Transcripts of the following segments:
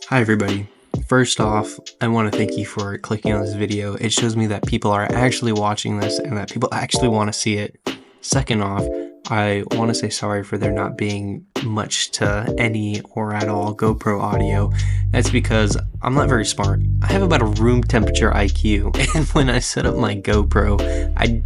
Hi everybody. First off, I want to thank you for clicking on this video. It shows me that people are actually watching this and that people actually want to see it. Second off, I want to say sorry for there not being much to any or at all GoPro audio. That's because I'm not very smart. I have about a room temperature IQ, and when I set up my GoPro, I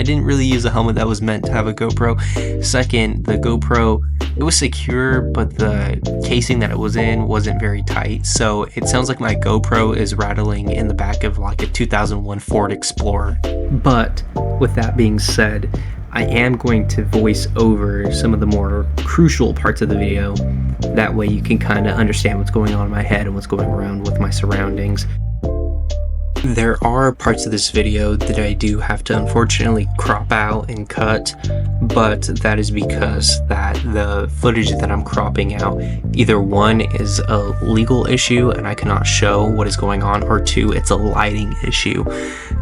didn't really use a helmet that was meant to have a GoPro. Second, the GoPro, it was secure, but the casing that it was in wasn't very tight, so it sounds like my GoPro is rattling in the back of like a 2001 Ford Explorer. But with that being said, I am going to voice over some of the more crucial parts of the video. That way you can kind of understand what's going on in my head and what's going around with my surroundings. There are parts of this video that I do have to unfortunately crop out and cut, but that is because that the footage that I'm cropping out, either one is a legal issue and I cannot show what is going on, or two, it's a lighting issue.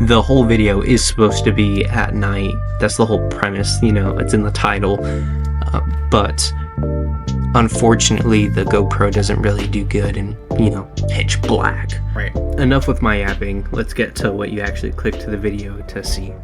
The whole video is supposed to be at night. That's the whole premise, you know, it's in the title, but unfortunately the GoPro doesn't really do good in, you know, pitch black. Right, enough with my yapping. Let's get to what you actually click to the video to see.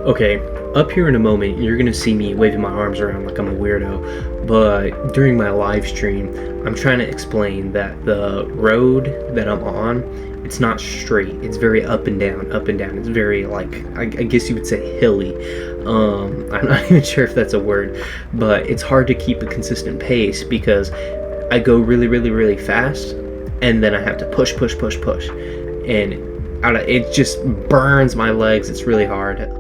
Okay, up here in a moment, you're gonna see me waving my arms around like I'm a weirdo, but during my live stream, I'm trying to explain that the road that I'm on, it's not straight. It's very up and down, up and down. It's very, like, I guess you would say hilly. I'm not even sure if that's a word, but it's hard to keep a consistent pace because I go really, really, really fast, and then I have to push, push, push, push, and it just burns my legs. It's really hard.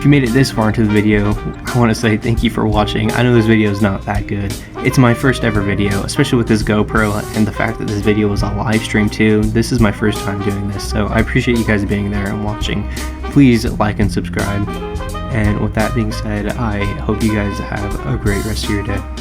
you made it this far into the video, I want to say thank you for watching. I know this video is not that good. It's my first ever video, especially with this GoPro and the fact that this video was a live stream too. This is my first time doing this, so I appreciate you guys being there and watching. Please like and subscribe. And with that being said, I hope you guys have a great rest of your day.